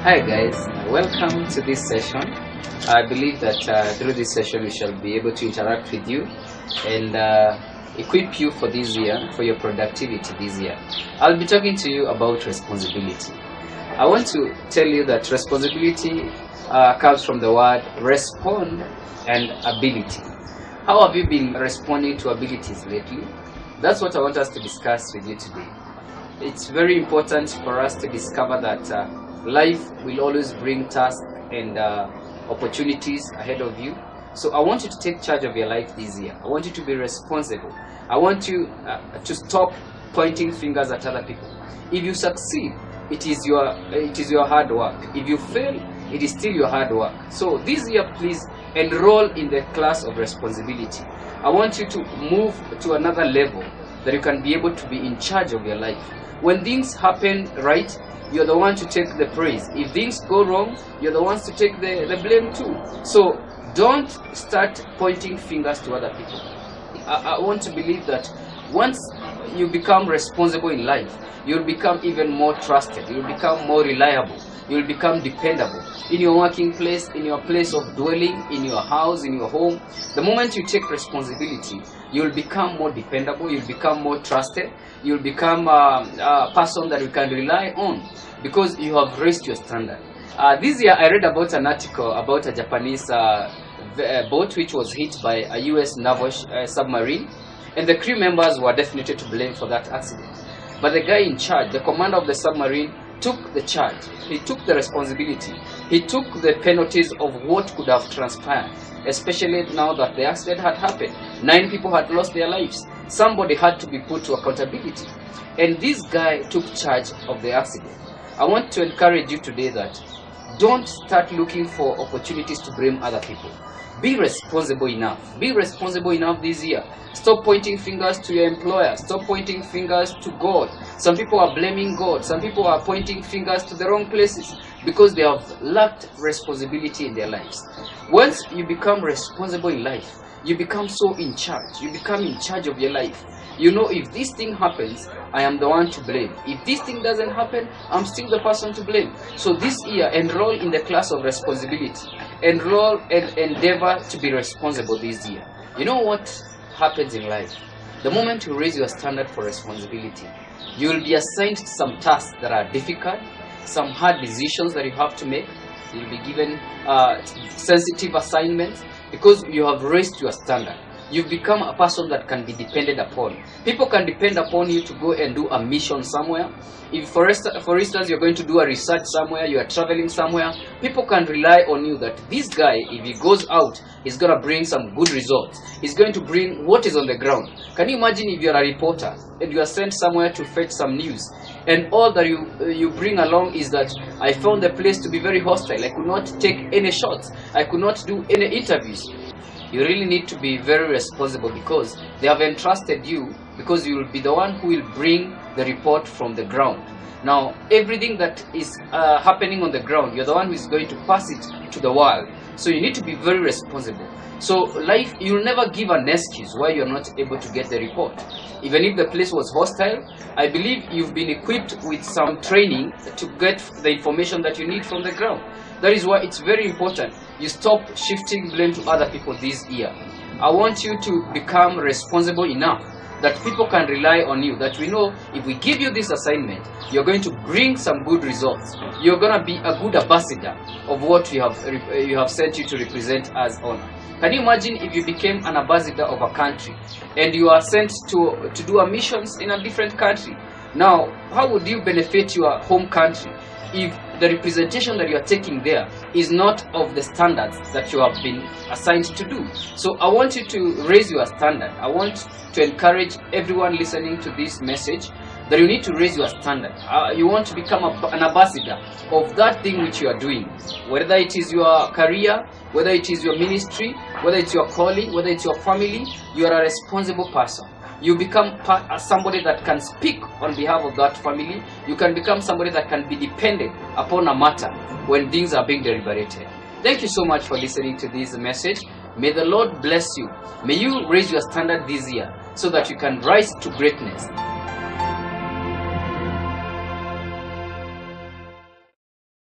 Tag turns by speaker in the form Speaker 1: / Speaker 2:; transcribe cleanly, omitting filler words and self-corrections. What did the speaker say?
Speaker 1: Hi guys, welcome to this session. I believe that through this session we shall be able to interact with you and equip you for this year, for your productivity this year. I'll be talking to you about responsibility. I want to tell you that responsibility comes from the word respond and ability. How have you been responding to abilities lately? That's what I want us to discuss with you today. It's very important for us to discover that life will always bring tasks and opportunities ahead of you. So I want you to take charge of your life this year. I want you to be responsible. I want you to stop pointing fingers at other people. If you succeed, it is your hard work. If you fail, it is still your hard work. So this year, please enroll in the class of responsibility. I want you to move to another level that you can be able to be in charge of your life. When things happen right, you're the one to take the praise. If things go wrong, you're the ones to take the blame too. So don't start pointing fingers to other people. I want to believe that once you become responsible in life, you'll become even more trusted. You'll become more reliable. You'll become dependable. In your working place, in your place of dwelling, in your house, in your home, the moment you take responsibility, you'll become more dependable, you'll become more trusted, you'll become a person that you can rely on because you have raised your standard. This year I read about an article about a Japanese boat which was hit by a US naval submarine, and the crew members were definitely to blame for that accident. But the guy in charge, the commander of the submarine, took the charge. He took the responsibility. He took the penalties of what could have transpired, especially now that the accident had happened. 9 people had lost their lives. Somebody had to be put to accountability. And this guy took charge of the accident. I want to encourage you today that don't start looking for opportunities to blame other people. Be responsible enough. Be responsible enough this year. Stop pointing fingers to your employer. Stop pointing fingers to God. Some people are blaming God. Some people are pointing fingers to the wrong places because they have lacked responsibility in their lives. Once you become responsible in life, you become so in charge. You become in charge of your life. You know, if this thing happens, I am the one to blame. If this thing doesn't happen, I'm still the person to blame. So this year, enroll in the class of responsibility. Enroll and endeavor to be responsible this year. You know what happens in life? The moment you raise your standard for responsibility, you will be assigned some tasks that are difficult, some hard decisions that you have to make. You'll be given sensitive assignments because you have raised your standard. You've become a person that can be depended upon. People can depend upon you to go and do a mission somewhere. If, for instance, you're going to do a research somewhere, you are traveling somewhere, people can rely on you that this guy, if he goes out, he's going to bring some good results. He's going to bring what is on the ground. Can you imagine if you're a reporter and you are sent somewhere to fetch some news, and all that you bring along is that I found the place to be very hostile. I could not take any shots. I could not do any interviews. You really need to be very responsible because they have entrusted you, because you will be the one who will bring the report from the ground. Now, everything that is happening on the ground, you're the one who is going to pass it to the world. So you need to be very responsible. So life, you'll never give an excuse why you're not able to get the report. Even if the place was hostile, I believe you've been equipped with some training to get the information that you need from the ground. That is why it's very important you stop shifting blame to other people this year. I want you to become responsible enough that people can rely on you, that we know if we give you this assignment, you're going to bring some good results. You're going to be a good ambassador of what you have sent you to represent us on. Can you imagine if you became an ambassador of a country and you are sent to do a missions in a different country? Now, how would you benefit your home country if the representation that you are taking there is not of the standards that you have been assigned to do? So I want you to raise your standard. I want to encourage everyone listening to this message that you need to raise your standard. You want to become an ambassador of that thing which you are doing, whether it is your career, whether it is your ministry, whether it's your calling, whether it's your family. You are a responsible person. You become somebody that can speak on behalf of that family. You can become somebody that can be dependent upon a matter when things are being deliberated. Thank you so much for listening to this message. May the Lord bless you. May you raise your standard this year so that you can rise to greatness.